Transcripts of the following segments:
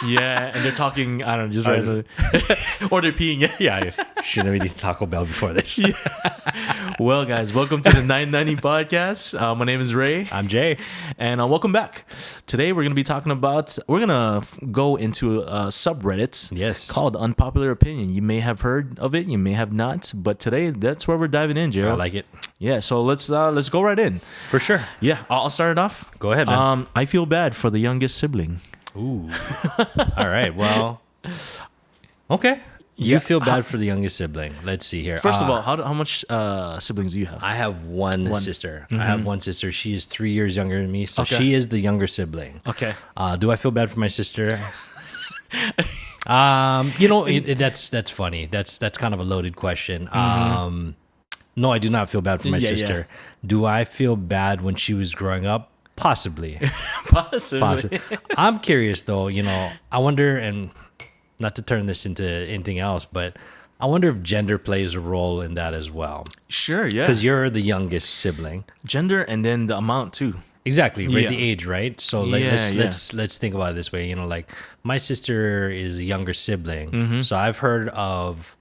Yeah, and they're talking, I don't know, just randomly. Or they're peeing. Yeah, I shouldn't have eaten Taco Bell before this. Well, guys, welcome to the 990 podcast. My name is Ray. I'm Jay. And welcome back. Today, we're going to be talking about, we're going to go into a subreddit Yes. called Unpopular Opinion. You may have heard of it, you may have not, but today, that's where we're diving in, Gerald. I like it. Yeah, so let's go right in. For sure. Yeah, I'll start it off. Go ahead, man. I feel bad for the youngest sibling. Ooh. All right. Well, okay. You feel bad for the youngest sibling. Let's see here. First of all, how much siblings do you have? I have one sister. Mm-hmm. I have one sister. She is 3 years younger than me, so Okay. she is the younger sibling. Okay. Do I feel bad for my sister? That's funny. That's kind of a loaded question. No, I do not feel bad for my sister. Do I feel bad when she was growing up? Possibly. Possibly. I'm curious though, I wonder, and not to turn this into anything else, but I wonder if gender plays a role in that as well. Sure, yeah. Because you're the youngest sibling. Gender and then the amount too. Exactly, right? Yeah. The age, right? So let's think about it this way. Like my sister is a younger sibling, so I've heard of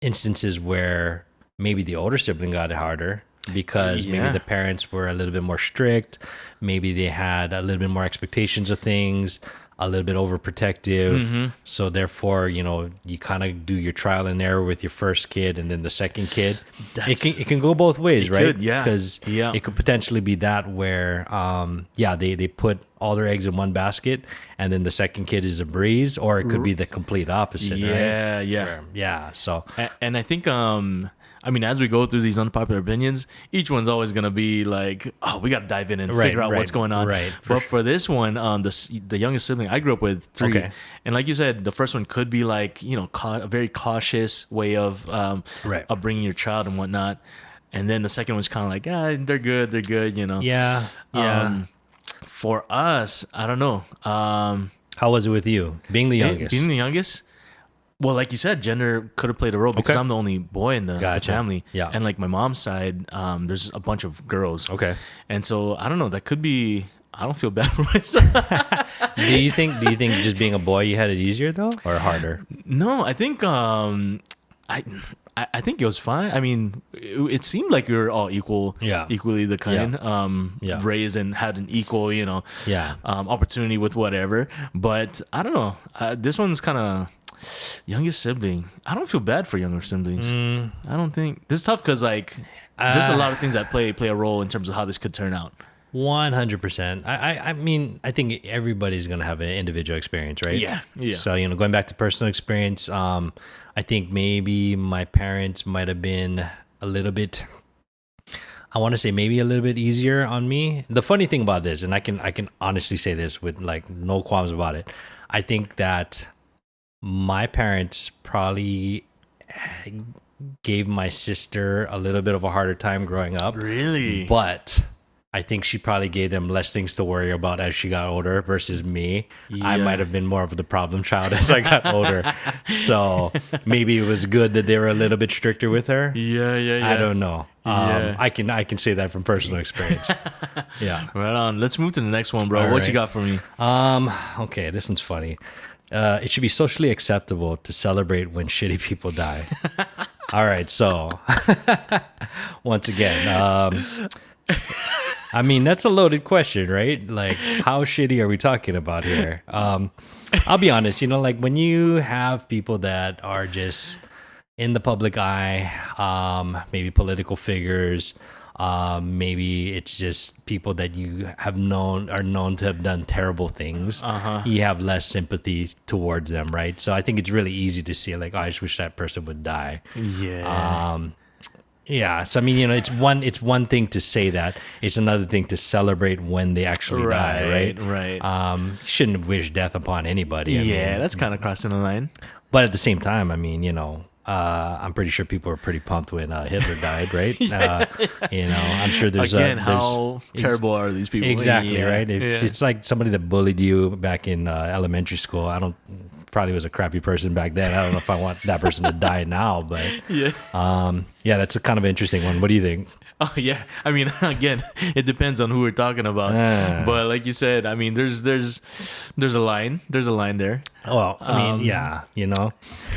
instances where maybe the older sibling got it harder because maybe the parents were a little bit more strict, maybe they had a little bit more expectations of things, a little bit overprotective. So therefore, you kind of do your trial and error with your first kid and then the second kid. It can go both ways, right? Could, yeah. Because it could potentially be that where, they put all their eggs in one basket and then the second kid is a breeze, or it could be the complete opposite, right? Yeah. So, and I think as we go through these unpopular opinions, each one's always going to be like, oh, we got to dive in and figure out what's going on. Right. For this one, the youngest sibling, I grew up with 3. Okay. And like you said, the first one could be like, a very cautious way of bringing your child and whatnot. And then the second one's kind of like, they're good, Yeah. For us, I don't know. How was it with you, being the youngest? Being the youngest? Well, like you said, gender could have played a role because I'm the only boy in the family. Yeah. And like my mom's side, there's a bunch of girls. Okay. And so I don't know, that could be, I don't feel bad for myself. Do you think just being a boy you had it easier though, or harder? No, I think I think it was fine. I mean, it seemed like we were all equally the kind, raised and had an equal, opportunity with whatever. But I don't know. This one's kind of youngest sibling. I don't feel bad for younger siblings. I don't think this is tough because there's a lot of things that play a role in terms of how this could turn out. 100%. I mean, I think everybody's gonna have an individual experience, right? Yeah. So going back to personal experience, I think maybe my parents might have been a little bit, I want to say maybe a little bit easier on me. The funny thing about this, and I can honestly say this with like no qualms about it, I think that my parents probably gave my sister a little bit of a harder time growing up. Really? But I think she probably gave them less things to worry about as she got older versus me. I might have been more of the problem child as I got older. So maybe it was good that they were a little bit stricter with her. Yeah. I don't know. I can say that from personal experience. Yeah. Right on. Let's move to the next one, bro. What you got for me? Okay, this one's funny. It should be socially acceptable to celebrate when shitty people die. All right, so once again, I mean, that's a loaded question, right? Like, how shitty are we talking about here? I'll be honest, like when you have people that are just in the public eye, maybe political figures, maybe it's just people that you are known to have done terrible things. You have less sympathy towards them, right? So I think it's really easy to see like, oh, I just wish that person would die. Yeah. So I mean, it's one thing to say that. It's another thing to celebrate when they actually die, right? Right. Shouldn't wish death upon anybody. I mean, that's kind of crossing the line. But at the same time, I mean, I'm pretty sure people were pretty pumped when Hitler died, right? I'm sure there's how terrible are these people? Exactly, right? If it's like somebody that bullied you back in elementary school, probably was a crappy person back then. I don't know if I want that person to die now, but that's a kind of interesting one. What do you think? Oh yeah, I mean, again, it depends on who we're talking about. But like you said, I mean, there's a line. There's a line there. Well, I mean, yeah,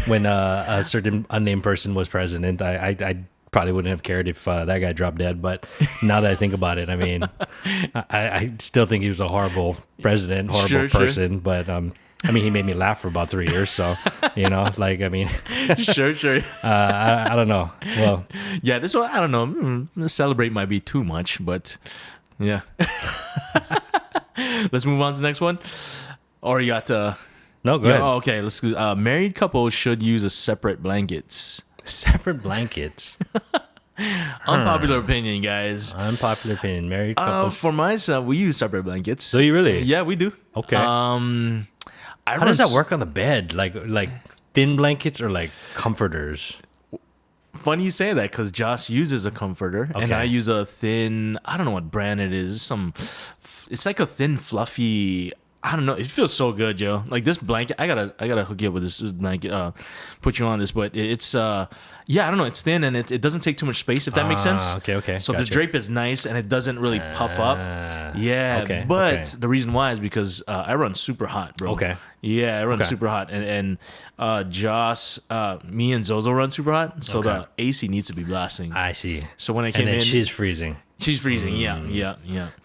when a certain unnamed person was president, I probably wouldn't have cared if that guy dropped dead. But now that I think about it, I mean, I still think he was a horrible president, horrible person. Sure. But I mean, he made me laugh for about 3 years. So, like, I mean, sure. I don't know. Well, yeah, this one, I don't know. Celebrate might be too much, but yeah. Let's move on to the next one. Or you got no, go ahead. Oh, okay, let's go. Married couples should use a separate blankets. Separate blankets. Unpopular opinion, guys. Unpopular opinion. Married couples. For myself, we use separate blankets. Do you really? Yeah, we do. Okay. How does that work on the bed? Like thin blankets or like comforters? Funny you say that because Josh uses a comforter and I use a thin. I don't know what brand it is. It's like a thin, fluffy. I don't know. It feels so good, Joe. Like this blanket, I gotta hook you up with this blanket. Put you on this, but it's yeah, I don't know. It's thin and it doesn't take too much space. If that makes sense. Okay. So the drape is nice and it doesn't really puff up. Yeah. But the reason why is because I run super hot, bro. Okay. Yeah, I run super hot, and Joss, me and Zozo run super hot, so the AC needs to be blasting. I see. So when I came in, she's freezing. She's freezing. Yeah.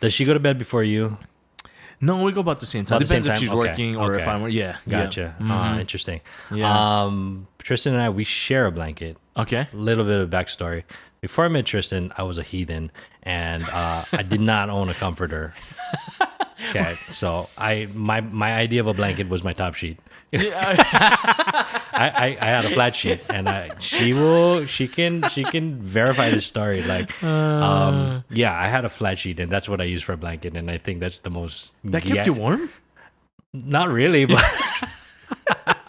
Does she go to bed before you? No, we go about the same time. Depends if she's working or if I'm. Yeah, gotcha. Mm-hmm. Interesting. Yeah. Tristan and I, we share a blanket. Okay. A little bit of backstory. Before I met Tristan, I was a heathen, and I did not own a comforter. Okay, so my idea of a blanket was my top sheet. I had a flat sheet, and she can verify the story. Like, yeah, I had a flat sheet, and that's what I used for a blanket, and I think that's the most that kept you warm. Not really, but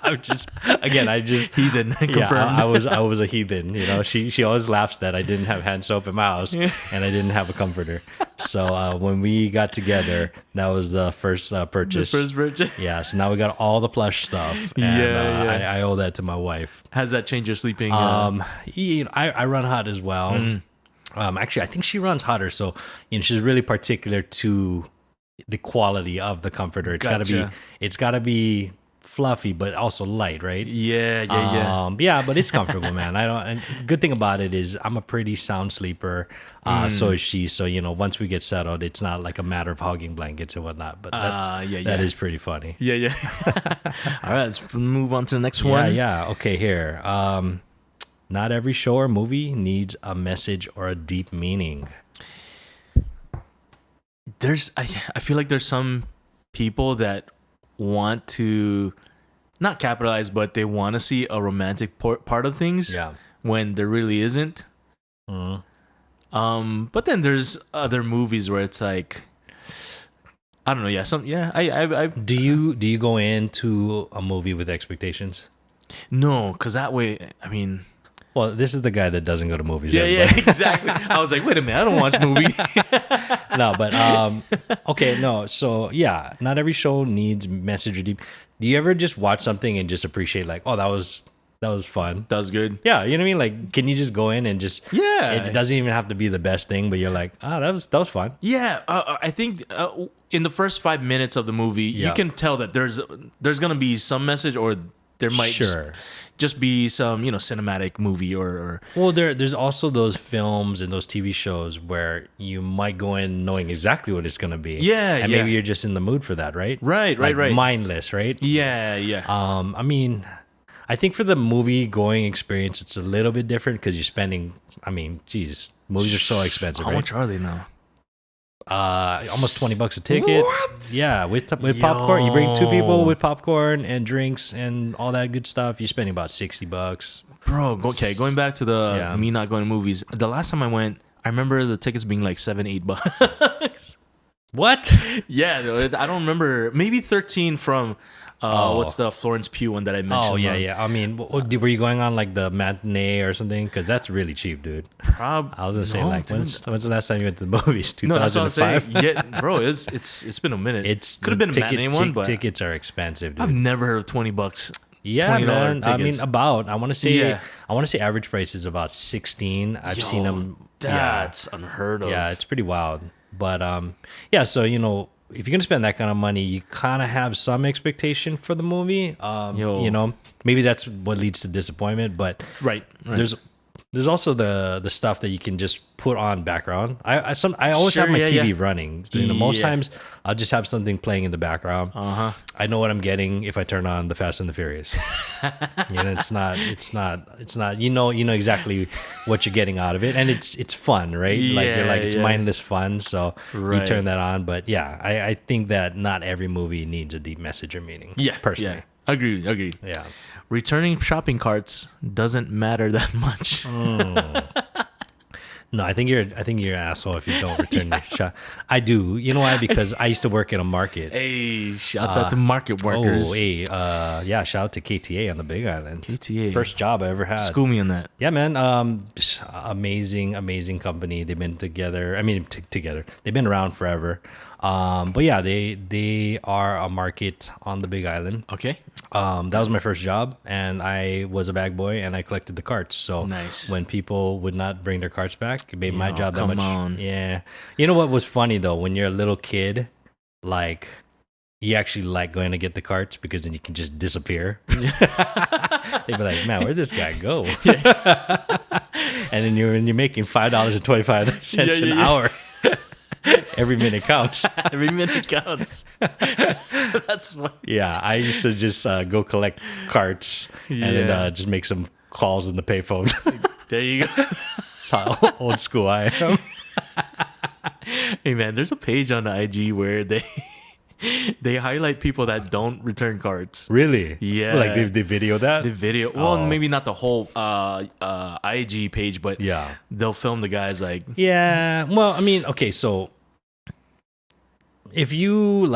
I just heathen. Yeah, I was a heathen. She always laughs that I didn't have hand soap in my house and I didn't have a comforter. So when we got together, that was the first purchase. The first purchase. Yeah. So now we got all the plush stuff. And, I owe that to my wife. Has that changed your sleeping? I run hot as well. Actually, I think she runs hotter. So she's really particular to the quality of the comforter. It's gotta be fluffy but also light, right? Yeah. Yeah, but it's comfortable, man. And good thing about it is I'm a pretty sound sleeper. So is she. So once we get settled, it's not like a matter of hugging blankets and whatnot. But that is pretty funny. Yeah. All right, let's move on to the next one. Yeah. Okay, here. Not every show or movie needs a message or a deep meaning. I feel like there's some people that want to not capitalize, but they want to see a romantic part of things when there really isn't. But then there's other movies where it's like, I don't know. I do you go into a movie with expectations? No, because that way, I mean, well, this is the guy that doesn't go to movies. Yeah, exactly. I was like, wait a minute, I don't watch movies. No, but okay, no. So yeah, not every show needs message or deep. Do you ever just watch something and just appreciate like, oh, that was fun, that was good? Yeah, you know what I mean. Like, can you just go in and just It doesn't even have to be the best thing, but you're like, that was fun. Yeah, I think in the first 5 minutes of the movie, you can tell that there's gonna be some message, or there might just be some cinematic movie or well, there's also those films and those TV shows where you might go in knowing exactly what it's gonna be. And maybe you're just in the mood for that, right? Right. Mindless, right? Yeah. I mean, I think for the movie going experience, it's a little bit different because you're spending. I mean, geez, movies are so expensive. How much are they now? Almost $20 a ticket. What? Yeah, with popcorn. You bring 2 people with popcorn and drinks and all that good stuff. You're spending about $60. Bro, okay. Going back to the me not going to movies. The last time I went, I remember the tickets being like $7-8. What? Yeah, I don't remember. Maybe 13 from. What's the Florence Pugh one that I mentioned? Oh, yeah. I mean, were you going on like the matinee or something? Because that's really cheap, dude. I was gonna say, like, when's the last time you went to the movies? 2005? No, that's what I'm saying. Yeah, bro, it's been a minute. Could have been a matinee one, but tickets are expensive, dude. I've never heard of $20. Yeah, man. Tickets. I mean, I want to say average price is about 16. I've seen them That's unheard of. Yeah, it's pretty wild. But yeah, so if you're gonna spend that kind of money, you kind of have some expectation for the movie. Maybe that's what leads to disappointment. But right. There's also the stuff that you can just put on background. I always have my TV running. Most times I'll just have something playing in the background. I know what I'm getting if I turn on the Fast and the Furious. It's not. You know exactly what you're getting out of it, and it's fun, right? It's mindless fun. So you turn that on. But yeah, I think that not every movie needs a deep message or meaning. Yeah, personally. Yeah. Agreed. Yeah. Returning shopping carts doesn't matter that much. No, I think you're an asshole if you don't return your shop. I do. You know why? Because I used to work in a market. Hey, shouts out to market workers. Shout out to KTA on the Big Island. KTA. First job I ever had. School me on that. Yeah, man. Amazing company. They've been together. Together. They've been around forever. But yeah, they are a market on the Big Island. Okay. That was my first job, and I was a bag boy, and I collected the carts. So nice. When people would not bring their carts back, it made my job that much. Yeah. You know what was funny though? When you're a little kid, like you actually like going to get the carts because then you can just disappear. They'd be like, "Man, where'd this guy go?" And then you're making $5.25 an hour. Every minute counts. Every minute counts. That's funny. Yeah, I used to just go collect carts and then just make some calls in the payphone. There you go. That's how old school I am. Hey man, there's a page on the IG where they highlight people that don't return cards. Really? Yeah. Like they video that? The video. Well, maybe not the whole IG page, but yeah, they'll film the guys like. Yeah. Well, okay, so if you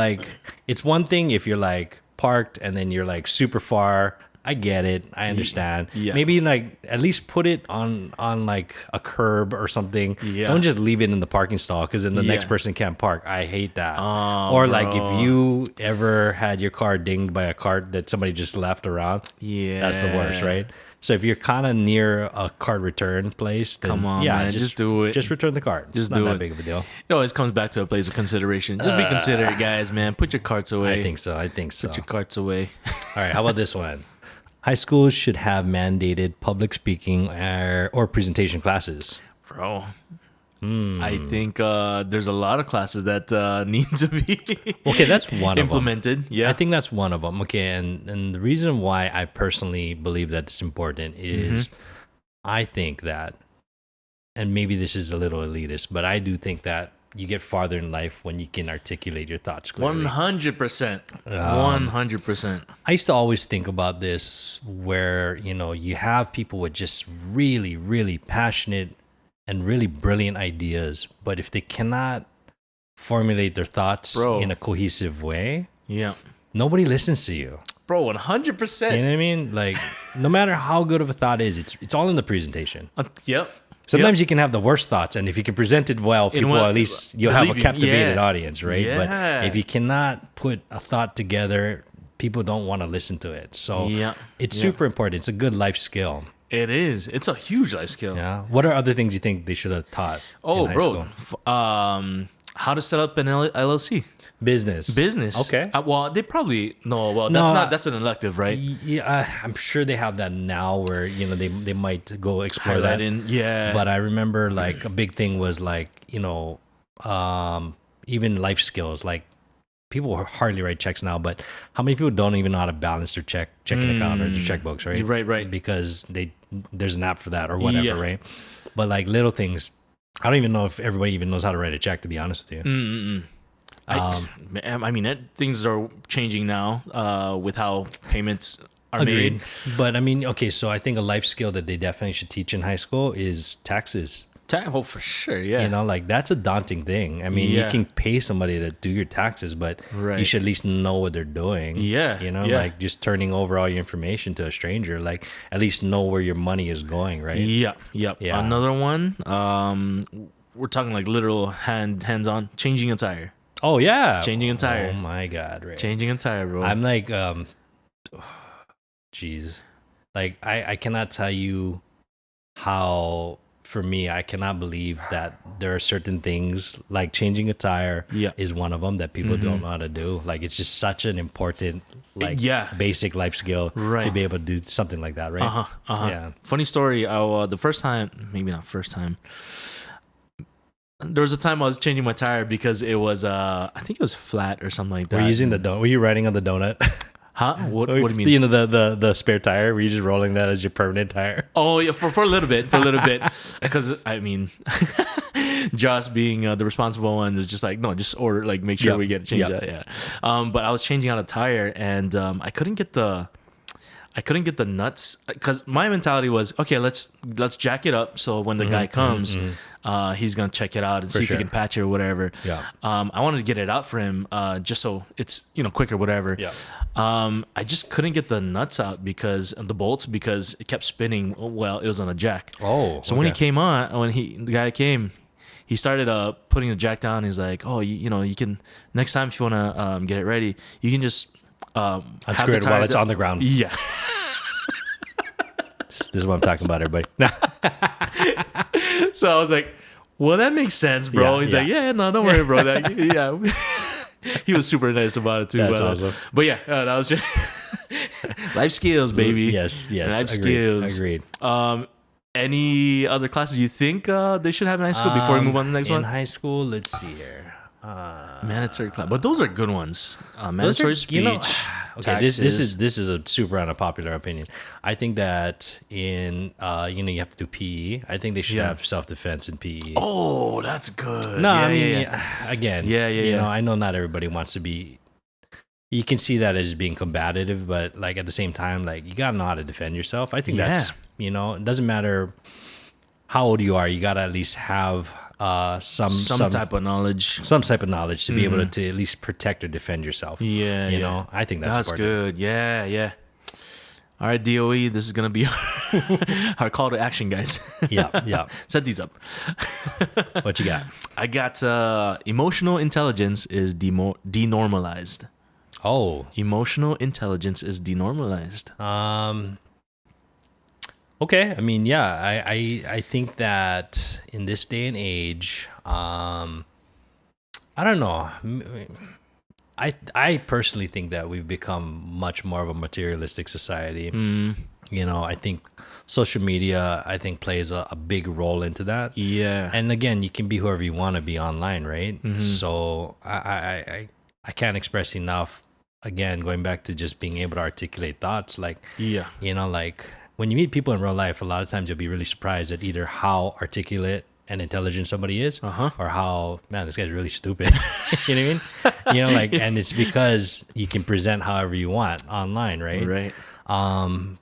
it's one thing if you're parked and then you're super far. I get it. I understand. Yeah. Maybe at least put it on a curb or something. Yeah. Don't just leave it in the parking stall because then the next person can't park. I hate that. Or if you ever had your car dinged by a cart that somebody just left around. Yeah. That's the worst, right? So if you're kind of near a cart return place, then come on, man, just do it. Just return the cart. Just it's not that big of a deal. It always comes back to a place of consideration. Just be considerate, guys, man. Put your carts away. I think so. Put your carts away. All right, how about this one? High schools should have mandated public speaking or presentation classes. Bro, I think there's a lot of classes that need to be that's one implemented. Of them. Yeah, I think that's one of them. Okay, and the reason why I personally believe that it's important is I think that, and maybe this is a little elitist, but I do think that you get farther in life when you can articulate your thoughts clearly. 100%. 100%. I used to always think about this where, you have people with just really, really passionate and really brilliant ideas, but if they cannot formulate their thoughts in a cohesive way, nobody listens to you. Bro, 100%. You know what I mean? No matter how good of a thought is, it's all in the presentation. Yep. Sometimes you can have the worst thoughts, and if you can present it well, people at least you'll have a captivated audience, right? Yeah. But if you cannot put a thought together, people don't want to listen to it. So it's super important. It's a good life skill. It is. It's a huge life skill. Yeah. What are other things you think they should have taught? Oh, bro. How to set up an LLC. Business. Okay. Well, they probably that's an elective, right? Yeah, I'm sure they have that now where they might go explore highlight that. Yeah. But I remember a big thing was even life skills. People hardly write checks now, but how many people don't even know how to balance their checking account or their checkbooks, right? Right. Because there's an app for that or whatever, right? But little things, I don't even know if everybody even knows how to write a check, to be honest with you. Things are changing now with how payments are Agreed. made. But okay, so I think a life skill that they definitely should teach in high school is taxes. Oh, for sure, yeah. That's a daunting thing. You can pay somebody to do your taxes, but you should at least know what they're doing. Yeah. Just turning over all your information to a stranger, at least know where your money is going, right? Yeah. Another one, we're talking literal hands-on, changing a tire. Oh, yeah. Changing a tire. Oh, my God, Ray. Changing a tire, bro. I'm geez. I cannot tell you how for me, I cannot believe that there are certain things like changing a tire is one of them that people don't know how to do. Like, it's just such an important, like, basic life skill to be able to do something like that, right? Yeah. Funny story. The first time, maybe not first time. There was a time I was changing my tire because it was, I think it was flat or something like that. Were you using the donut? Were you riding on the donut? Huh? What do you mean? You know, the spare tire? Were you just rolling that as your permanent tire? Oh, yeah, for a little bit. Because, I mean, Josh being the responsible one is just like, no, just order, like, make sure we get it changed out. Yeah. But I was changing out a tire, and I couldn't get the nuts, because my mentality was, okay, let's jack it up so when the guy comes, he's gonna check it out and see if he can patch it or whatever. I wanted to get it out for him, just so it's quicker, whatever. I just couldn't get the nuts out because of the bolts, because it kept spinning while it was on a jack. So when the guy came, he started putting the jack down. He's like, oh, you can, next time if you want to get it ready, you can just unscrew it while it's on the ground. Yeah. This is what I'm talking about, everybody. So I was like, well, that makes sense, bro. He's like, yeah, no, don't worry, bro. He was super nice about it too. That's awesome. But yeah, that was just life skills, baby. Yes. Life skills. Agreed. Any other classes you think they should have in high school before we move on to the next one? In high school, let's see here. Mandatory class, but those are good ones. Mandatory speech. Okay, this is a super unpopular opinion. I think that in you have to do PE. I think they should have self-defense in PE. Oh, that's good. No, I mean, again, yeah. I know not everybody wants to be. You can see that as being combative, but like at the same time, like you gotta know how to defend yourself. I think that's it doesn't matter how old you are. You gotta at least have some type of knowledge. Some type of knowledge to be able to at least protect or defend yourself. You know, I think that's important. Good. Yeah. All right, DOE, this is gonna be our call to action, guys. Yeah. Set these up. What you got? I got emotional intelligence is denormalized. Oh, emotional intelligence is denormalized. Okay, I mean, yeah, I think that in this day and age, I don't know. I personally think that we've become much more of a materialistic society. You know, I think social media, plays a big role into that. Yeah. And again, you can be whoever you want to be online, right? So I can't express enough. Again, going back to just being able to articulate thoughts, like, you know, like when you meet people in real life, a lot of times you'll be really surprised at either how articulate and intelligent somebody is, or how, man, this guy's really stupid. You know what I mean? You know, like, and it's because you can present however you want online, right? Right.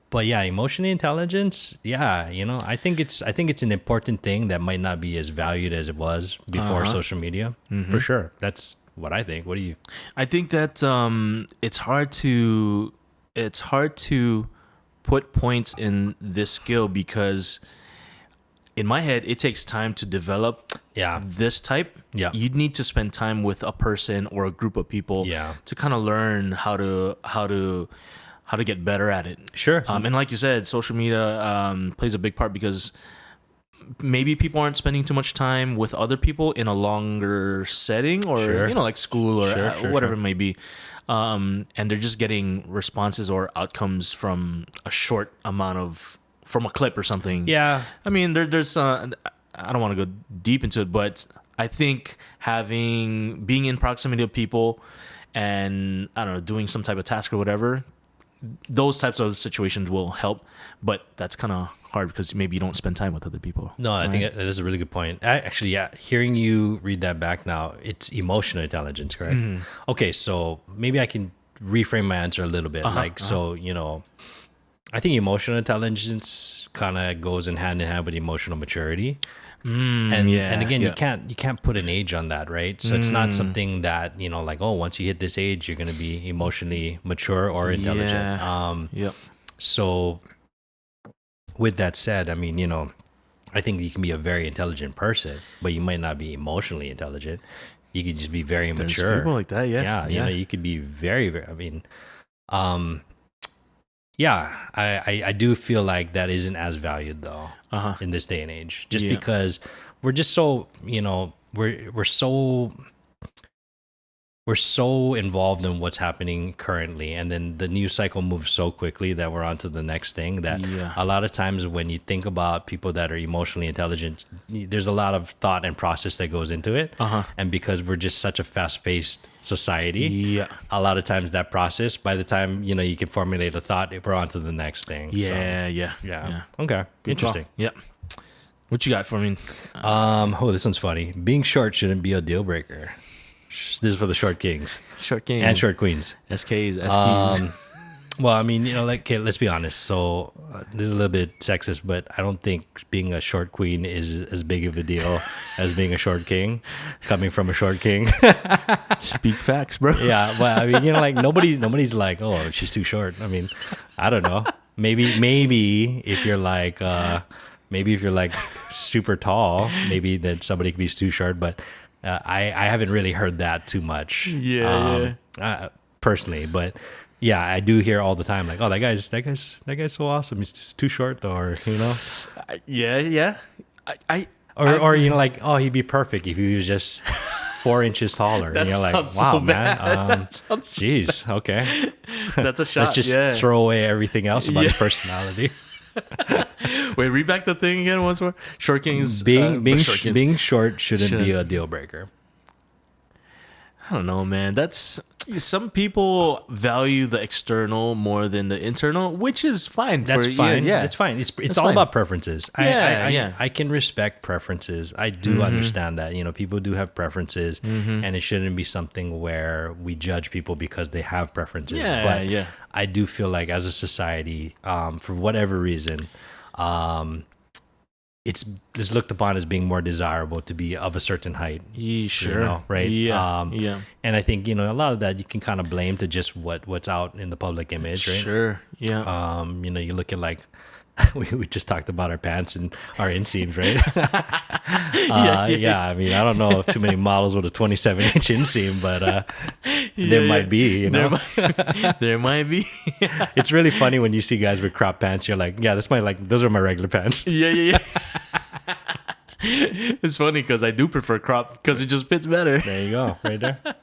But yeah, emotional intelligence, you know, I think it's an important thing that might not be as valued as it was before social media. For sure. That's what I think. What do you? I think that it's hard to put points in this skill because in my head it takes time to develop this type. You'd need to spend time with a person or a group of people to kind of learn how to get better at it. Sure. And like you said, social media plays a big part because maybe people aren't spending too much time with other people in a longer setting, or you know, like school or whatever it may be, and they're just getting responses or outcomes from a short amount from a clip or something. I mean, there's I don't want to go deep into it, but I think being in proximity of people and, I don't know, doing some type of task or whatever, those types of situations will help, but that's kind of hard because maybe you don't spend time with other people. No, I think that is a really good point. Actually, hearing you read that back now, it's emotional intelligence, correct? Okay, so maybe I can reframe my answer a little bit. So, you know, I think emotional intelligence kind of goes in hand with emotional maturity. And again, you can't put an age on that, right? So it's not something that, you know, like, oh, once you hit this age, you're going to be emotionally mature or intelligent. So with that said, I mean, you know, I think you can be a very intelligent person, but you might not be emotionally intelligent. You could just be very immature. There's people like that, you know, you could be very, very, I mean, yeah, I do feel like that isn't as valued though in this day and age, just because we're just so, we're so involved in what's happening currently, and then the news cycle moves so quickly that we're on to the next thing, that a lot of times when you think about people that are emotionally intelligent, there's a lot of thought and process that goes into it. And because we're just such a fast-paced society, a lot of times that process, by the time you can formulate a thought, we're on to the next thing. Yeah. Okay. Good Interesting. Call. Yeah. What you got for me? This one's funny. Being short shouldn't be a deal breaker. This is for the short kings. Short kings. And short queens. SKs, SQs. Well, I mean, okay, let's be honest. So this is a little bit sexist, but I don't think being a short queen is as big of a deal as being a short king, coming from a short king. Speak facts, bro. Yeah, well, I mean, nobody's like, oh, she's too short. I mean, I don't know. Maybe if you're like, super tall, maybe that somebody could be too short, but I haven't really heard that too much. Personally, but yeah, I do hear all the time like, oh, that guy's so awesome. He's just too short, or Yeah. Or like, oh, he'd be perfect if he was just 4 inches taller. And you're like, wow, so man. Jeez, okay. That's a shot. Let's just throw away everything else about his personality. Wait, read back the thing again once more. Short kings. Being short shouldn't be a deal breaker. I don't know, man. Some people value the external more than the internal, which is fine. That's fine. Yeah, it's fine. It's all about preferences. Yeah. I can respect preferences. I do understand that. People do have preferences, and it shouldn't be something where we judge people because they have preferences. But I do feel like as a society, for whatever reason, it's looked upon as being more desirable to be of a certain height. Sure. Right? Yeah. And I think, a lot of that you can kind of blame to just what's out in the public image, right? Sure. Yeah. You look at like we just talked about our pants and our inseams, right? I mean, I don't know if too many models with a 27-inch inseam, but there might be, There might be. It's really funny when you see guys with crop pants. You're like, yeah, those are my regular pants. Yeah. It's funny because I do prefer crop because it just fits better. There you go, right there. All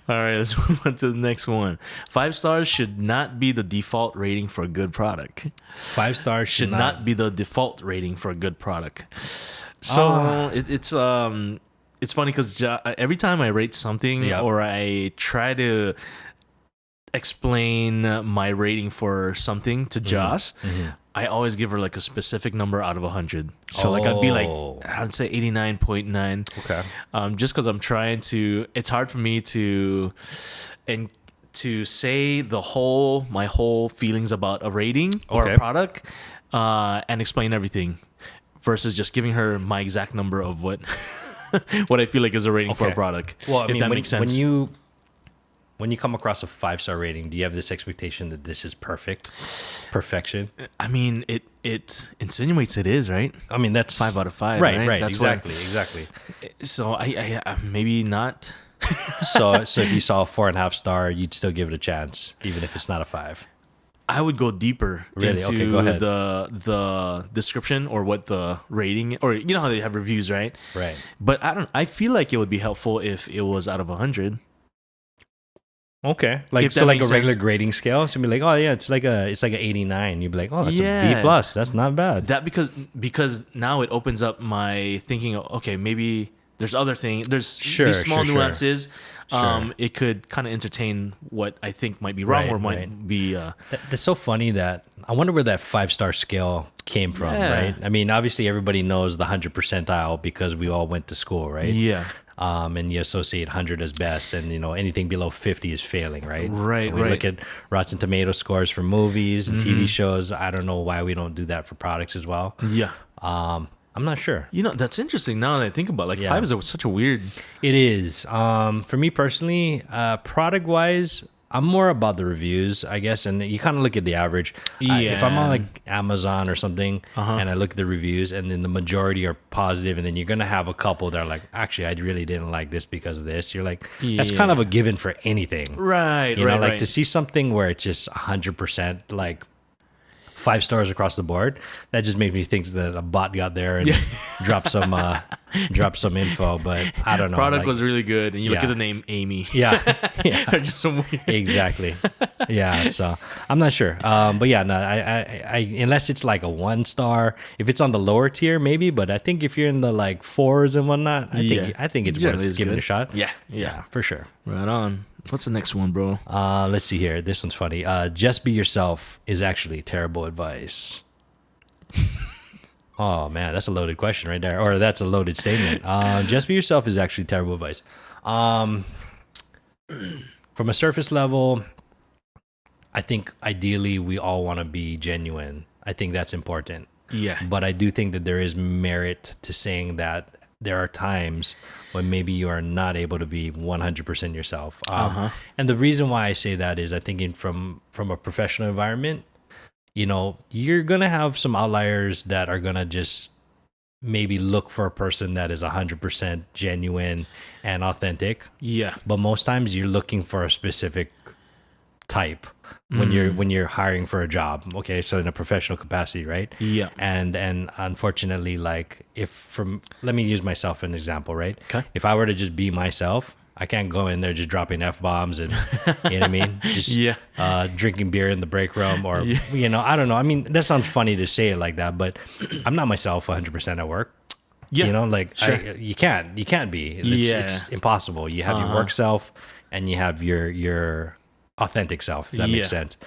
right, let's move on to the next one. 5 stars should not be the default rating for a good product. 5 stars should not be the default rating for a good product. So it's funny because every time I rate something or I try to explain my rating for something to Josh, I always give her like a specific number out of 100. So like I'd be like, I'd say 89.9. Okay. Just because I'm trying to, it's hard for me to say my whole feelings about a rating or a product and explain everything versus just giving her my exact number of what I feel like is a rating for a product. Well, I mean, that makes sense. When you come across a 5-star rating, do you have this expectation that this is perfection? I mean, it insinuates it is, right? I mean, that's 5 out of 5, right? That's exactly. So I maybe not. so if you saw a 4.5 star, you'd still give it a chance, even if it's not a 5. I would go deeper into go ahead. the description or what the rating, or how they have reviews, right? Right. But I feel like it would be helpful if it was out of 100. Okay, like a regular grading scale. So you'd be like, oh yeah, it's like a 89. You'd be like, oh, that's a B plus. That's not bad. That because now it opens up my thinking. Okay, maybe there's other things. There's these small nuances. Sure. It could kind of entertain what I think might be wrong or might be. That's so funny that I wonder where that 5-star scale came from. Right. I mean, obviously everybody knows the 100 percentile because we all went to school, right? Yeah. And you associate 100 as best, and anything below 50 is failing, right? Right. We look at Rotten Tomato scores for movies and TV shows. I don't know why we don't do that for products as well. Yeah. I'm not sure. That's interesting now that I think about it. 5 is such a weird. It is. For me personally, product wise, I'm more about the reviews, I guess, and you kind of look at the average. If I'm on like Amazon or something, and I look at the reviews, and then the majority are positive, and then you're gonna have a couple that are like, actually, I really didn't like this because of this. You're like, that's kind of a given for anything, right? Like to see something where it's just 100% like 5 stars across the board. That just made me think that a bot got there and dropped some info. But I don't know. Product was really good, and you look at the name Amy. Yeah, Just some weird. Exactly. Yeah, so I'm not sure. But yeah, no, I unless it's like a 1 star, if it's on the lower tier, maybe. But I think if you're in the like 4s and whatnot, I think it's worth giving it a shot. Yeah, for sure. Right on. What's the next one, bro? Let's see here. This one's funny. Just be yourself is actually terrible advice. Oh man, that's a loaded question right there, or that's a loaded statement. Just be yourself is actually terrible advice. From a surface level, I think ideally we all want to be genuine. I think that's important. Yeah. But I do think that there is merit to saying that there are times when maybe you are not able to be 100% yourself. And the reason why I say that is I think from a professional environment, you're going to have some outliers that are going to just maybe look for a person that is 100% genuine and authentic. Yeah. But most times you're looking for a specific type when you're hiring for a job. Okay, so in a professional capacity, right? Yeah. And unfortunately, like let me use myself as an example, right? Okay. If I were to just be myself, I can't go in there just dropping F-bombs and you know what I mean? Just drinking beer in the break room or I don't know. I mean, that sounds funny to say it like that, but I'm not myself 100% at work. Yeah. Sure. You can't be. It's impossible. You have your work self and you have your authentic self, if that makes sense.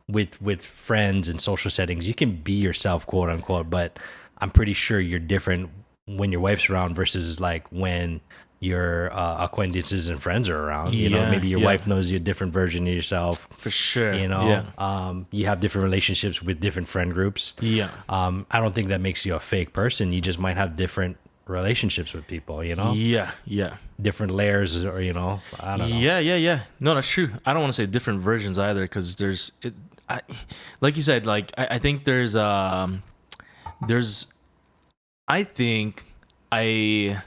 With friends and social settings, you can be yourself, quote unquote, but I'm pretty sure you're different when your wife's around versus like when your acquaintances and friends are around. Maybe your wife knows you a different version of yourself. For sure. You have different relationships with different friend groups. Yeah. I don't think that makes you a fake person. You just might have different relationships with people, Yeah. Different layers, or I don't know. Yeah. No, that's true. I don't want to say different versions either, because like you said, like I think I think I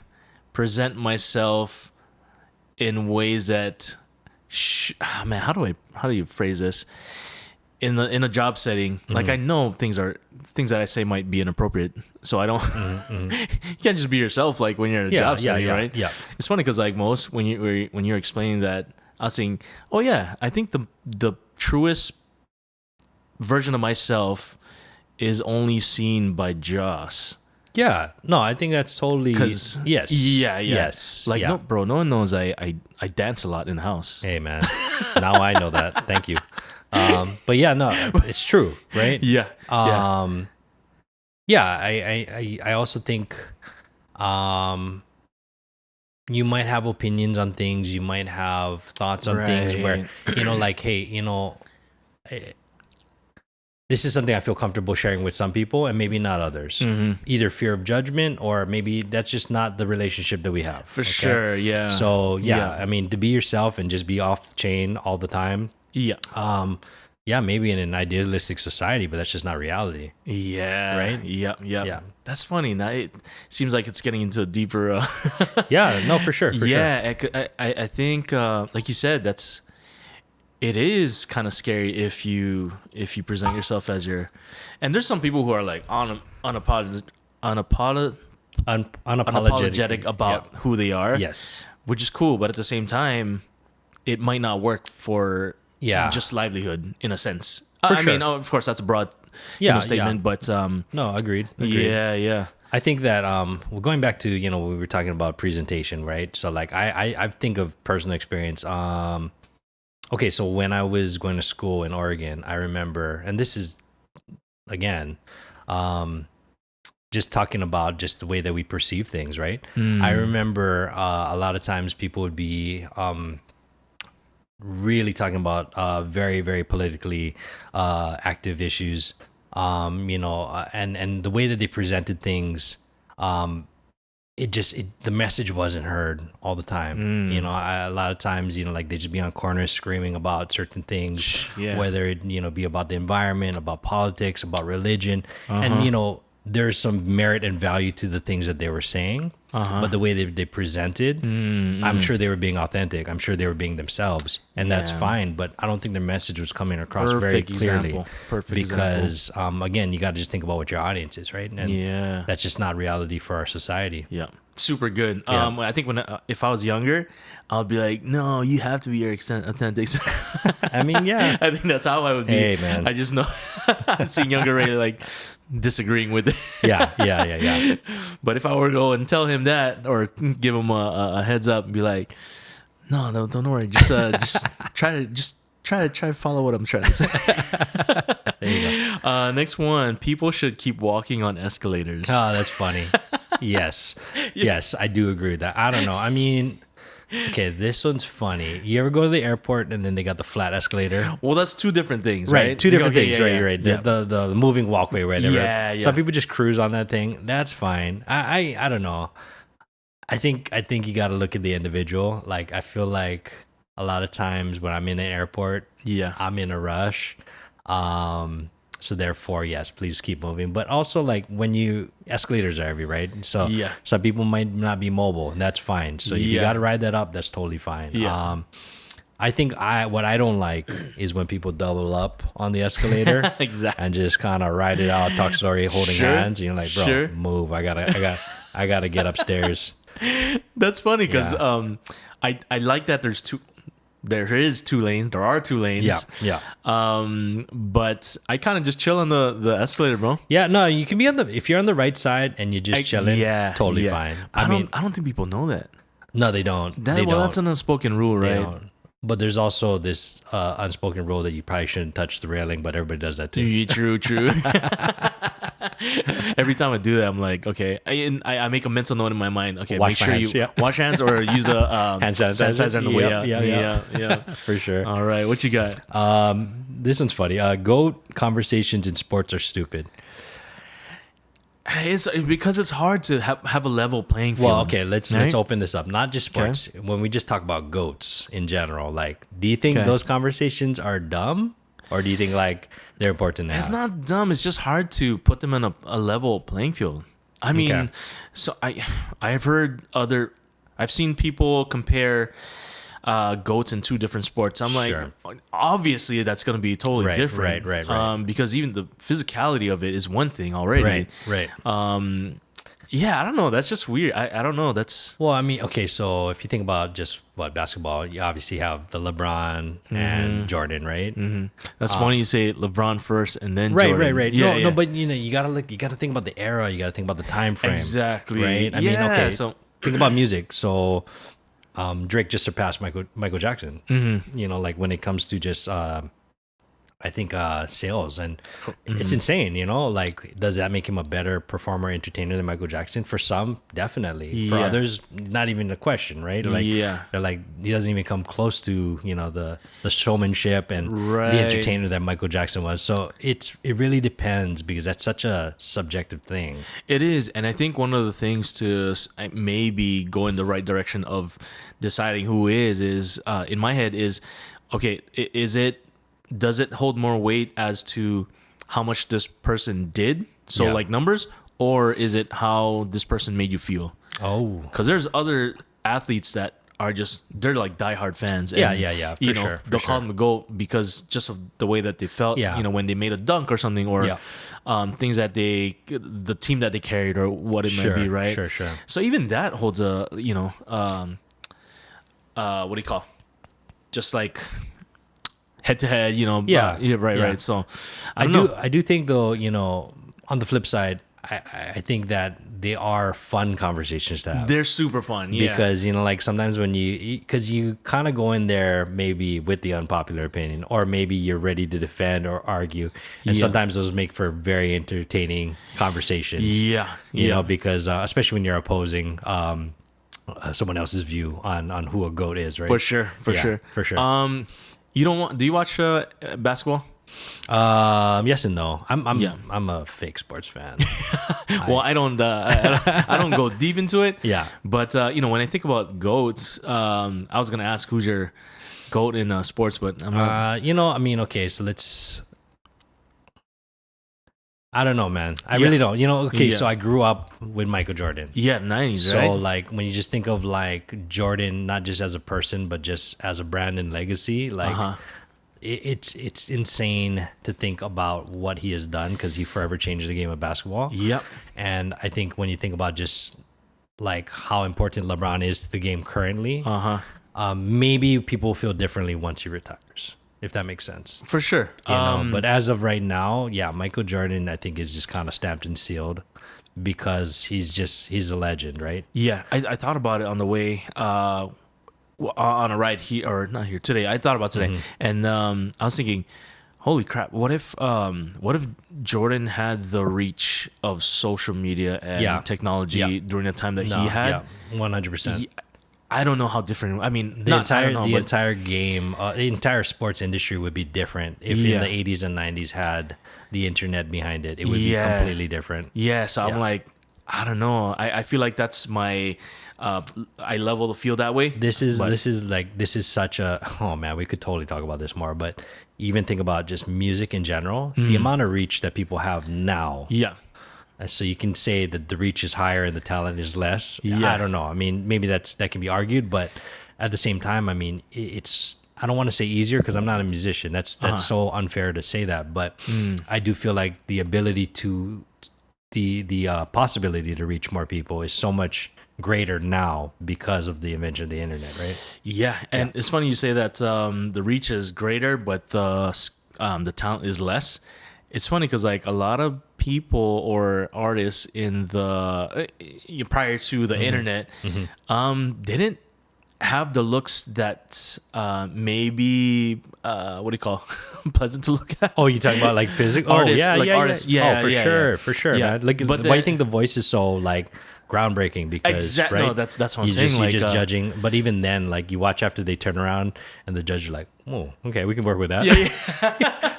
present myself in ways that man, how do you phrase this in a job setting? Like I know things that I say might be inappropriate, so I don't you can't just be yourself like when you're in a job setting, right? It's funny because like when you're explaining that, I was saying, oh yeah, I think the truest version of myself is only seen by Joss. Yeah, no, I think that's totally yes. Yes. Like no, bro, no one knows I dance a lot in the house. Hey man, now I know that. Thank you. But yeah, no, it's true, right? Yeah. I also think you might have opinions on things, you might have thoughts on things where like, hey, this is something I feel comfortable sharing with some people and maybe not others. Either fear of judgment or maybe that's just not the relationship that we have. For sure, yeah. So I mean, to be yourself and just be off the chain all the time. Yeah. Maybe in an idealistic society, but that's just not reality. Yeah. Right? Yeah. That's funny. Now it seems like it's getting into a deeper. Yeah. No, for sure. I think, like you said, it is kind of scary if you present yourself as and there's some people who are like unapologetic about who they are. Yes. Which is cool, but at the same time, it might not work for just livelihood in a sense. I mean, of course, that's a broad statement, but no, agreed. Yeah. I think that going back to we were talking about presentation, right? So like I think of personal experience. Okay, so when I was going to school in Oregon, I remember, and this is again, just talking about just the way that we perceive things, right? I remember a lot of times people would be really talking about very, very politically active issues, and the way that they presented things, the message wasn't heard all the time. A lot of times, like they just be on corners screaming about certain things, whether it, be about the environment, about politics, about religion. And, there's some merit and value to the things that they were saying. but the way they presented, I'm sure they were being authentic. I'm sure they were being themselves, and that's fine. But I don't think their message was coming across very clearly. Because again, you got to just think about what your audience is, right? And that's just not reality for our society. Yeah, super good. I think if I was younger, I'll be like, no, you have to be your authentic. I mean, yeah. I think that's how I would be. Hey, man. I just know I'm seeing younger Ray like disagreeing with it. Yeah. But if I were to go and tell him that, or give him a heads up and be like, no, don't worry, just try to follow what I'm trying to say. There you go. Next one, people should keep walking on escalators. Oh, that's funny. Yes, I do agree with that. I don't know. I mean, okay, this one's funny. You ever go to the airport and then they got the flat escalator? Well, that's two different things, right? Two different things, right? You're right. The moving walkway, right? Yeah. Some people just cruise on that thing. That's fine. I don't know. I think you got to look at the individual. Like, I feel like a lot of times when I'm in an airport, I'm in a rush. So therefore, yes, please keep moving. But also, like, escalators are heavy, right? So some people might not be mobile, and that's fine. So if you got to ride that up, that's totally fine. Yeah. I think what I don't like is when people double up on the escalator, exactly, and just kind of ride it out, talk story, holding hands. And you're like, bro, move. I gotta get upstairs. That's funny because I like that there are two lanes. Yeah. But I kind of just chill on the escalator, bro. Yeah, no, you can be if you're on the right side and you're just chilling, totally fine. I don't think people know that. No, they don't. That's an unspoken rule, right? But there's also this unspoken rule that you probably shouldn't touch the railing, but everybody does that too. True. Every time I do that, I'm like, okay. I make a mental note in my mind. Okay, make sure you wash hands or use a hand sanitizer on the way out. Yeah. For sure. All right, what you got? This one's funny. GOAT conversations in sports are stupid. It's because it's hard to have a level playing field. Well, okay, let's open this up. Not just sports. Okay. When we just talk about GOATs in general, like, do you think those conversations are dumb, or do you think like they're important to have? It's not dumb. It's just hard to put them in a level playing field. I mean, so I've seen people compare GOATs in two different sports. I'm like, obviously that's going to be totally different. Right. Because even the physicality of it is one thing already. Right. Yeah, I don't know. That's just weird. I don't know. Well, I mean, okay, so if you think about just basketball, you obviously have the LeBron and Jordan, right? Mm-hmm. That's funny you say LeBron first and then Jordan. Right. No, but you gotta think about the era. You gotta think about the time frame. Exactly. Right. I mean, okay. So think about music. So Drake just surpassed Michael Jackson. Mm-hmm. Like when it comes to just I think sales, and it's insane. Like, does that make him a better performer, entertainer than Michael Jackson? For some, definitely. For others, not even a question, right? Like, they're like, he doesn't even come close to the showmanship and the entertainer that Michael Jackson was. So it really depends, because that's such a subjective thing. It is, and I think one of the things to maybe go in the right direction of deciding who is in my head is, okay, does it hold more weight as to how much this person did? So like numbers, or is it how this person made you feel? Oh, because there's other athletes that are they're like diehard fans. And, they'll call them a GOAT because just of the way that they felt. When they made a dunk or something, or things that the team that they carried, or what it might be, right? Sure. So even that holds a what do you call? Just like head to head, right. So I do think, though, on the flip side, I think that they are fun conversations to have. They're super fun, because like sometimes when because you kind of go in there maybe with the unpopular opinion, or maybe you're ready to defend or argue, and sometimes those make for very entertaining conversations. Because especially when you're opposing someone else's view on who a GOAT is, right? For sure. Do you watch basketball? Yes and no. I'm a fake sports fan. Well, I don't go deep into it. Yeah. But when I think about GOATs, I was gonna ask who's your GOAT in sports, but I'm not. I mean, okay, so let's. I don't know, man. I really don't. Okay, so I grew up with Michael Jordan. Yeah, 90s, right? So, like, when you just think of, like, Jordan, not just as a person, but just as a brand and legacy, like, it's insane to think about what he has done because he forever changed the game of basketball. Yep. And I think when you think about just, like, how important LeBron is to the game currently, maybe people feel differently once he retires. If that makes sense. For sure. But as of right now, yeah, Michael Jordan, I think, is just kind of stamped and sealed because he's a legend, right? Yeah, I thought about it on the way on a ride here, or not here today. I thought about today, and I was thinking, holy crap, what if Jordan had the reach of social media and technology during the time that he had? Yeah, 100%. I don't know how different. I mean, the entire game, the entire sports industry would be different if in the 80s and 90s had the internet behind it. It would be completely different. Yeah, so I'm like, I don't know. I feel like that's my I level the field that way. This is such a, oh man, we could totally talk about this more, but even think about just music in general, the amount of reach that people have now. Yeah. So you can say that the reach is higher and the talent is less. Yeah. I don't know. I mean, maybe that can be argued, but at the same time, I mean, it's, I don't want to say easier because I'm not a musician. That's so unfair to say that, but I do feel like the ability to, the possibility to reach more people is so much greater now because of the invention of the internet, right? Yeah, and it's funny you say that the reach is greater, but the talent is less. It's funny because like a lot of people or artists in the prior to the internet, didn't have the looks that maybe what do you call pleasant to look at. Oh, you talking about like physical artists, artists? Yeah, for sure. Man. Like, but why do you think the voice is so like groundbreaking? Because right? No, that's what I'm saying. You're just judging. But even then, like you watch after they turn around and the judge is like, oh, okay, we can work with that. Yeah.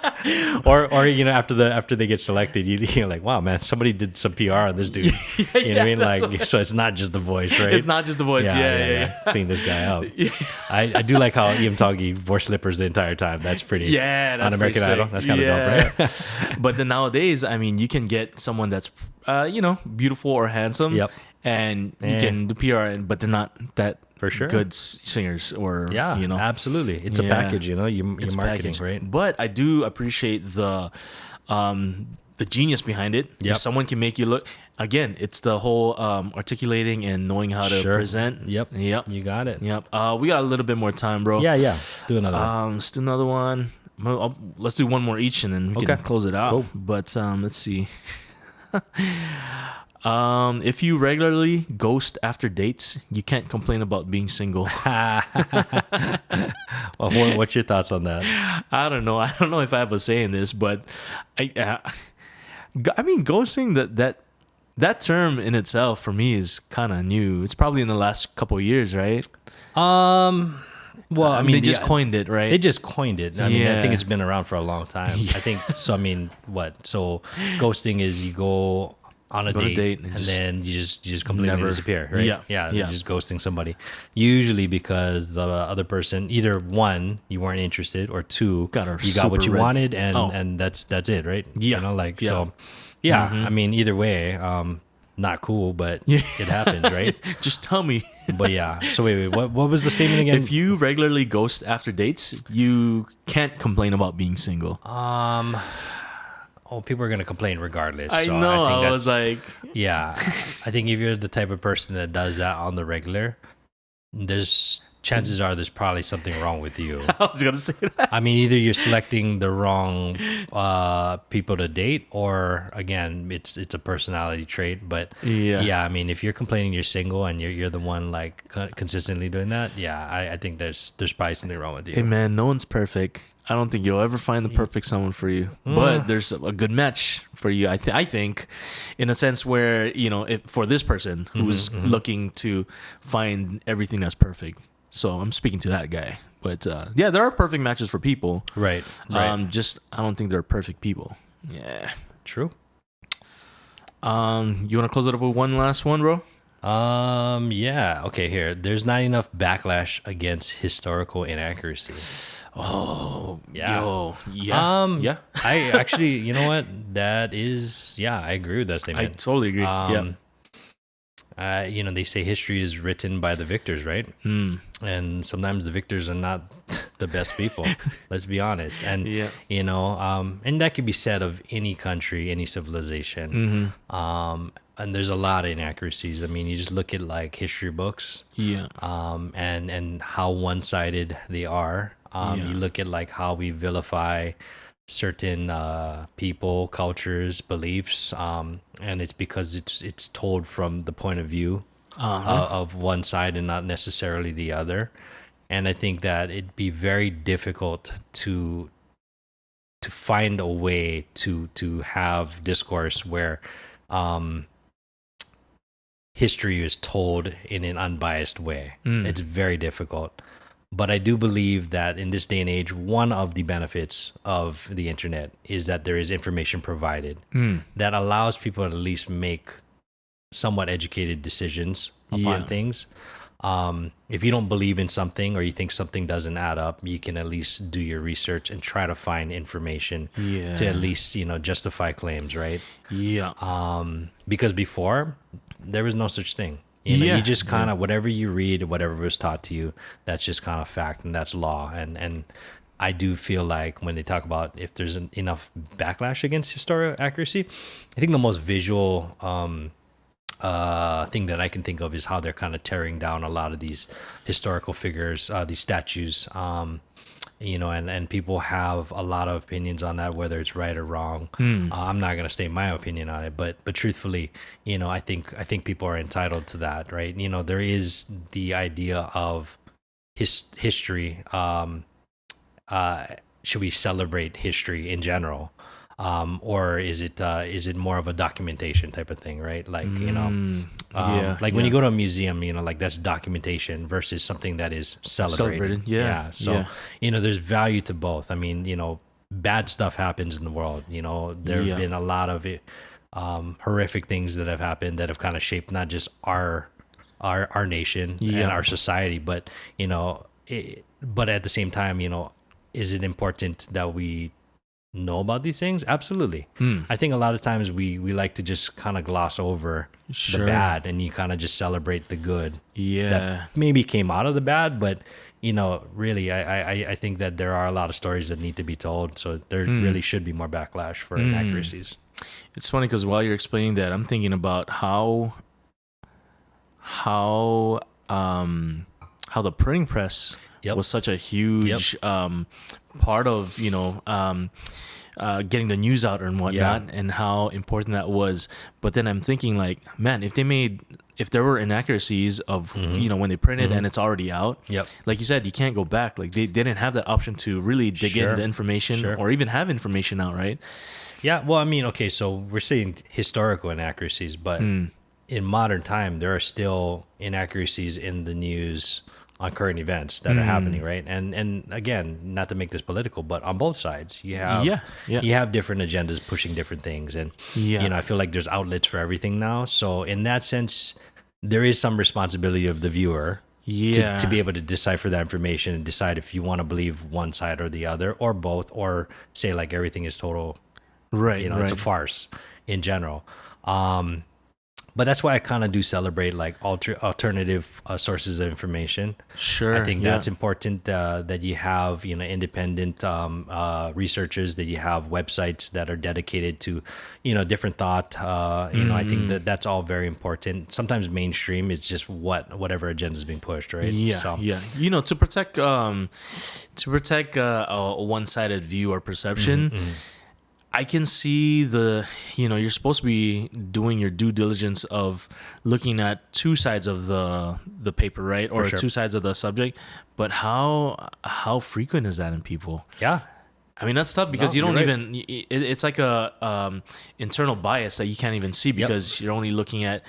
or after they get selected, you're like, wow, man, somebody did some PR on this dude. You know what I mean? Like, so it's not just the voice, right? It's not just the voice. Yeah. Clean this guy up. I do like how Ian Toggy wore slippers the entire time. That's pretty. Yeah, that's on American Idol. That's kind of dope, right? But then nowadays, I mean, you can get someone that's beautiful or handsome. Yep. And you can do PR, but they're not that for sure good singers or absolutely. It's a package, you're marketing, package, right? But I do appreciate the genius behind it. Yep. If someone can make you look, again, it's the whole articulating and knowing how to present. Yep, you got it. Yep. We got a little bit more time, bro. Yeah. Do another one. Let's do another one. Let's do one more each, and then we can close it out. Cool. But let's see. If you regularly ghost after dates, you can't complain about being single. Well, what's your thoughts on that? I don't know. I don't know if I have a say in this, but I mean, ghosting, that term in itself for me is kind of new. It's probably in the last couple of years, right? Well, I mean, they just coined it, right? They just coined it. I mean, I think it's been around for a long time. I think so. I mean, what? So, ghosting is you go on a date and then you just completely disappear, right? Yeah. Just ghosting somebody. Usually because the other person, either one, you weren't interested, or two, you got what you wanted, and that's it, right? Yeah. So. Yeah, I mean, either way, not cool, but it happens, right? Just tell me. But yeah. So wait, what was the statement again? If you regularly ghost after dates, you can't complain about being single. People are gonna complain regardless. I know. I was like, yeah. I think if you're the type of person that does that on the regular, chances are there's probably something wrong with you. I was gonna say that. I mean, either you're selecting the wrong people to date, or again, it's a personality trait. But yeah, I mean, if you're complaining you're single and you're the one like consistently doing that, I think there's probably something wrong with you. Hey man, no one's perfect. I don't think you'll ever find the perfect someone for you, but there's a good match for you. I think, in a sense where if for this person who's looking to find everything that's perfect. So I'm speaking to that guy, but there are perfect matches for people. Right. Just I don't think they're perfect people. Yeah. True. You want to close it up with one last one, bro? Yeah. Okay, here. There's not enough backlash against historical inaccuracy. Oh, Yeah. Yeah. I actually, you know what? That is, yeah, I agree with that I statement. totally agree. Yeah. They say history is written by the victors, right? And sometimes the victors are not the best people. Let's be honest. And Yeah. and that could be said of any country, any civilization. And there's a lot of inaccuracies. I mean, you just look at like history books, Yeah. and how one-sided they are. You look at like how we vilify certain people, cultures, beliefs, and it's because it's told from the point of view of one side and not necessarily the other. And I think that it'd be very difficult to find a way to have discourse where history is told in an unbiased way. It's very difficult. But I do believe that in this day and age, one of the benefits of the internet is that there is information provided that allows people to at least make somewhat educated decisions upon things. If you don't believe in something or you think something doesn't add up, you can at least do your research and try to find information to at least, justify claims, right? Yeah. Because before, there was no such thing. You just kind of, whatever you read, whatever was taught to you, that's just kind of fact and that's law. And I do feel like when they talk about if there's enough backlash against historical accuracy, I think the most visual thing that I can think of is how they're kind of tearing down a lot of these historical figures, these statues, and people have a lot of opinions on that, whether it's right or wrong. I'm not going to state my opinion on it, but truthfully, I think people are entitled to that, right? There is the idea of history. Should we celebrate history in general? Or is it more of a documentation type of thing, right? Like, when you go to a museum, like that's documentation versus something that is celebrated. Yeah. So, there's value to both. I mean, bad stuff happens in the world. There have been a lot of horrific things that have happened that have kind of shaped not just our nation and our society, but, but at the same time, is it important that we know about these things? Absolutely. I think a lot of times we like to just kind of gloss over the bad and you kind of just celebrate the good that maybe came out of the bad. But really, I think that there are a lot of stories that need to be told, so there really should be more backlash for inaccuracies. It's funny because while you're explaining that, I'm thinking about how the printing press was such a huge part of getting the news out and whatnot, and how important that was. But then I'm thinking, like, man, if there were inaccuracies of when they printed and it's already out, like you said, you can't go back. Like they didn't have that option to really dig into information or even have information out, right? Yeah. Well, I mean, okay, so we're saying historical inaccuracies, but in modern time, there are still inaccuracies in the news on current events that are happening, right? And again, not to make this political, but on both sides, you have different agendas pushing different things, and I feel like there's outlets for everything now. So in that sense, there is some responsibility of the viewer to be able to decipher that information and decide if you want to believe one side or the other, or both, or say like everything is total, right? It's a farce in general. But that's why I kind of do celebrate like alternative sources of information. Sure, I think that's important, that you have independent researchers, that you have websites that are dedicated to different thought. I think that's all very important. Sometimes mainstream is just whatever agenda is being pushed, right? To protect a one-sided view or perception. I can see you're supposed to be doing your due diligence of looking at two sides of the paper, right? Or two sides of the subject. But how frequent is that in people? Yeah. I mean, that's tough because you don't even, it's like a internal bias that you can't even see because you're only looking at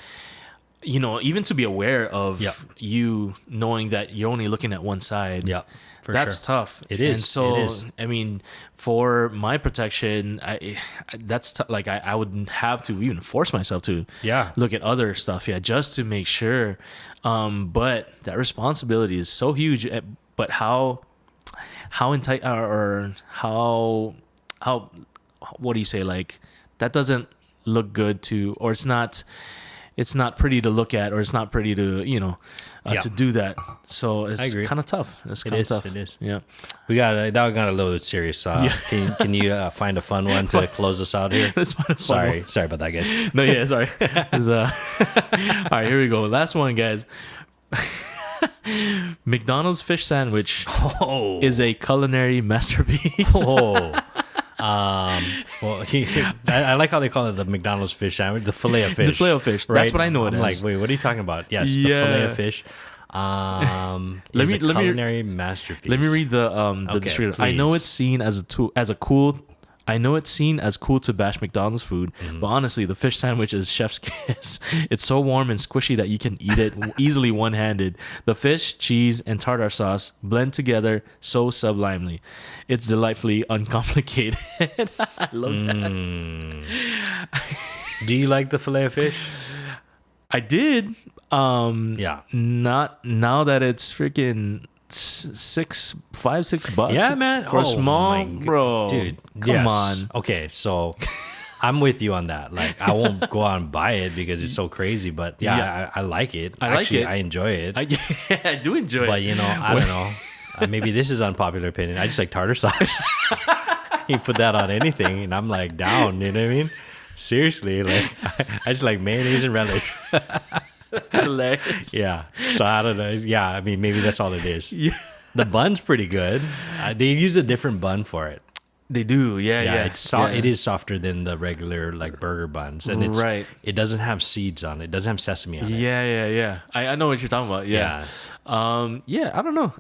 even to be aware of Yep. you knowing that you're only looking at one side. Yeah. That's tough. It is. And so, it is. I mean, for my protection, that's like I wouldn't have to even force myself to look at other stuff, just to make sure. But that responsibility is so huge. But how what do you say? Like, that doesn't look good or it's not pretty to look at, or it's not pretty to, to do that. So it's kind of tough. It's kind of tough. It is. Yeah. That got a little bit serious. Can you find a fun one to close us out here? Let's find a fun one. Sorry about that, guys. No, yeah, sorry. All right, here we go. Last one, guys. McDonald's fish sandwich is a culinary masterpiece. Well, I like how they call it the McDonald's fish sandwich, the Filet-O-Fish. The Filet-O-Fish. Right? That's what I know it I'm as. like, wait, what are you talking about? Yes, the Filet-O-Fish. Is a culinary masterpiece. Let me read the description. Please. I know it's seen as cool to bash McDonald's food, but honestly, the fish sandwich is chef's kiss. It's so warm and squishy that you can eat it easily one-handed. The fish, cheese, and tartar sauce blend together so sublimely. It's delightfully uncomplicated. I love that. Do you like the Filet-O-Fish? I did. Not now that it's freaking $5-6. Yeah, man. For a small, bro. Dude, come on. Okay, so I'm with you on that. Like, I won't go out and buy it because it's so crazy, but I like it. I enjoy it. I do enjoy it. But I don't know. Maybe this is unpopular opinion. I just like tartar sauce. You put that on anything, and I'm like down. You know what I mean? Seriously, like I just like mayonnaise and relish. That's hilarious. Yeah. So I don't know. Yeah, I mean, maybe that's all it is. Yeah. The bun's pretty good. They use a different bun for it. They do. Yeah. It is softer than the regular like burger buns, and it doesn't have seeds on it. It doesn't have sesame on it. Yeah. I know what you're talking about. Yeah. I don't know.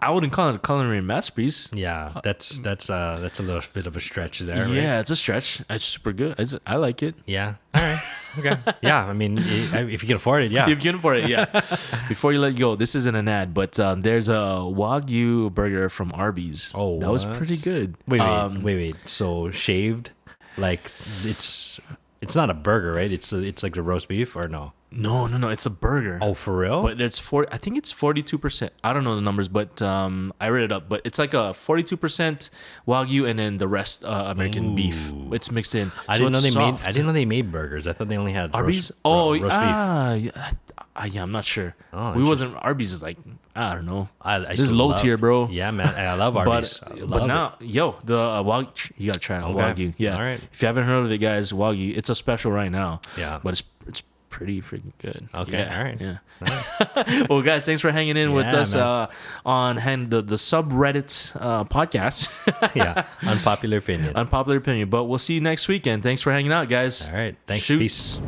I wouldn't call it a culinary masterpiece. Yeah, that's a little bit of a stretch there. Yeah, right? It's a stretch. It's super good. I like it. Yeah. All right. Okay. Yeah. I mean, if you can afford it, yeah. If you can afford it, yeah. Before you let go, this isn't an ad, but there's a Wagyu burger from Arby's. Oh, that was pretty good. Wait. So shaved, like it's not a burger, right? It's like the roast beef, or no? No. It's a burger. Oh, for real? But I think it's 42%. I don't know the numbers, but I read it up. But it's like a 42% Wagyu, and then the rest American beef. It's mixed in. I didn't know they made burgers. I thought they only had Arby's. roast beef. Yeah, I'm not sure. Oh, Arby's is like, I don't know. This is low tier, bro. Yeah, man. I love Arby's. But now, the Wagyu, you gotta try it. Wagyu. Yeah. All right. If you haven't heard of it, guys, Wagyu. It's a special right now. Yeah. But it's pretty freaking good. Okay. Yeah. All right. Yeah. All right. Well, guys, thanks for hanging in with us on the subreddit podcast. Yeah. Unpopular opinion. But we'll see you next weekend. Thanks for hanging out, guys. All right. Thanks. Shoot. Peace.